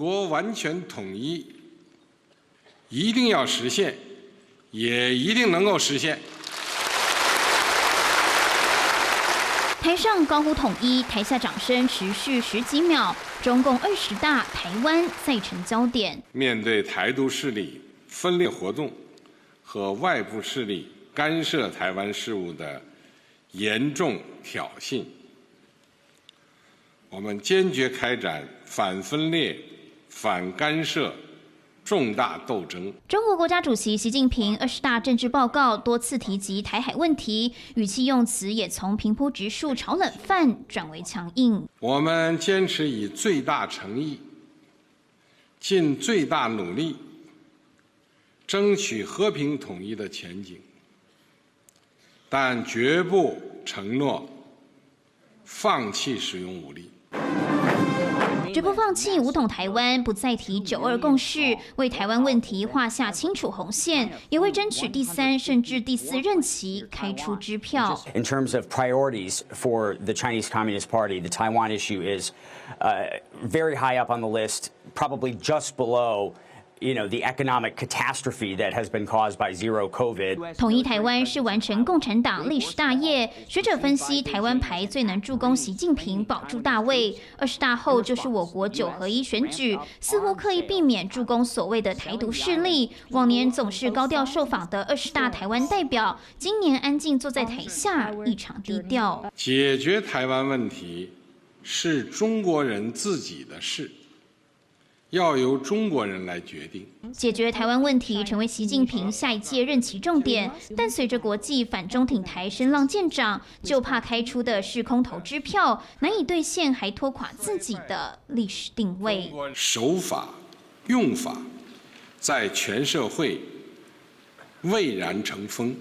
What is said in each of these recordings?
国完全统一一定要实现，也一定能够实现。台上高呼统一，台下掌声持续10几秒。中共20大台湾再成焦点。面对台独势力分裂活动和外部势力干涉台湾事务的严重挑衅，我们坚决开展反分裂、反干涉重大斗争。中国国家主席习近平20大政治报告多次提及台海问题，语气用词也从平铺直述炒冷饭转为强硬。我们坚持以最大诚意、尽最大努力，争取和平统一的前景，但绝不承诺放弃使用武力。绝不放弃武统台湾，不再提9·2共识，为台湾问题画下清楚红线，也为争取第3甚至第4任期开出支票。In terms of priorities for the Chinese Communist Party, the Taiwan issue is very high up on the list, probably just below the economic catastrophe that has been caused by zero COVID. 统一台湾是完成共产党历史大业。学者分析，台湾牌最能助攻习近平保住大位。20大后就是我国9合1选举，似乎刻意避免助攻所谓的台独势力。往年总是高调受访的20大台湾代表，今年安静坐在台下，异常低调。解决台湾问题是中国人自己的事，要由中国人来决定。解决台湾问题成为习近平下一届任期重点，但随着国际反中挺台声浪渐长，就怕开出的是空头支票，难以兑现，还拖垮自己的历史定位。手法、用法，在全社会蔚然成风。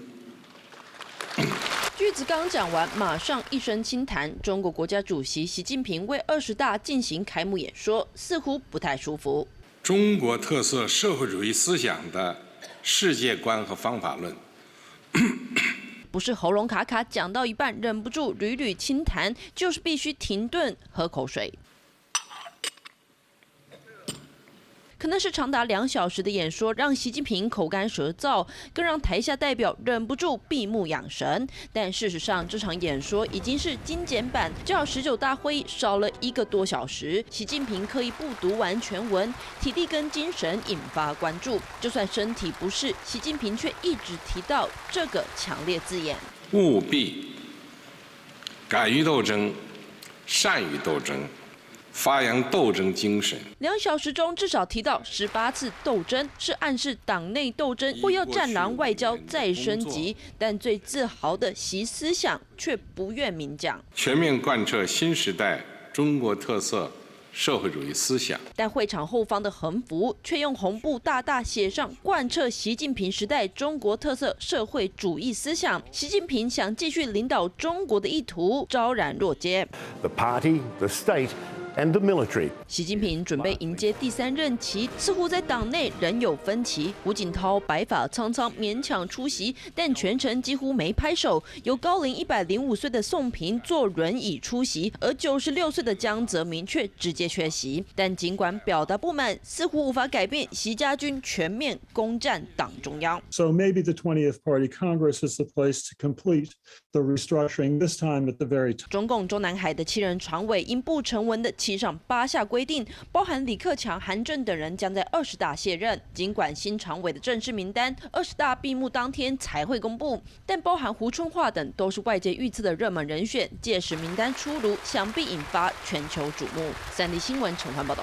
句子刚讲完，马上一声轻弹。中国国家主席习近平为20大进行开幕演说，似乎不太舒服。中国特色社会主义思想的世界观和方法论，不是喉咙卡卡，讲到一半忍不住屡屡轻弹，就是必须停顿喝口水。可能是长达2小时的演说，让习近平口干舌燥，更让台下代表忍不住闭目养神。但事实上，这场演说已经是精简版，较19大会议少了1个多小时。习近平刻意不读完全文，体力跟精神引发关注。就算身体不适，习近平却一直提到这个强烈字眼：务必敢于斗争，善于斗争。发扬斗争精神。2小时中至少提到18次斗争，是暗示党内斗争或要战狼外交再升级。但最自豪的习思想却不愿明讲。全面贯彻新时代中国特色社会主义思想。但会场后方的横幅却用红布大大写上贯彻习近平时代中国特色社会主义思想。习近平想继续领导中国的意图昭然若揭。The party, the state.And the military. 习近平准备迎接第3任期，似乎在党内仍有分歧。胡锦涛白发苍苍，勉强出席，但全程几乎没拍手。由高龄105岁的宋平坐轮椅出席，而96岁的江泽民却直接缺席。但尽管表达不满，似乎无法改变习家军全面攻占党中央。So maybe the 20th Party Congress is the place to complete the restructuring. This time at the very top. 中共中南海的7人常委因不成文的7上8下规定，包含李克强、韩正等人将在20大卸任。尽管新常委的正式名单20大闭幕当天才会公布，但包含胡春华等都是外界预测的热门人选。届时名单出炉，想必引发全球瞩目。3立新闻陈焕报道。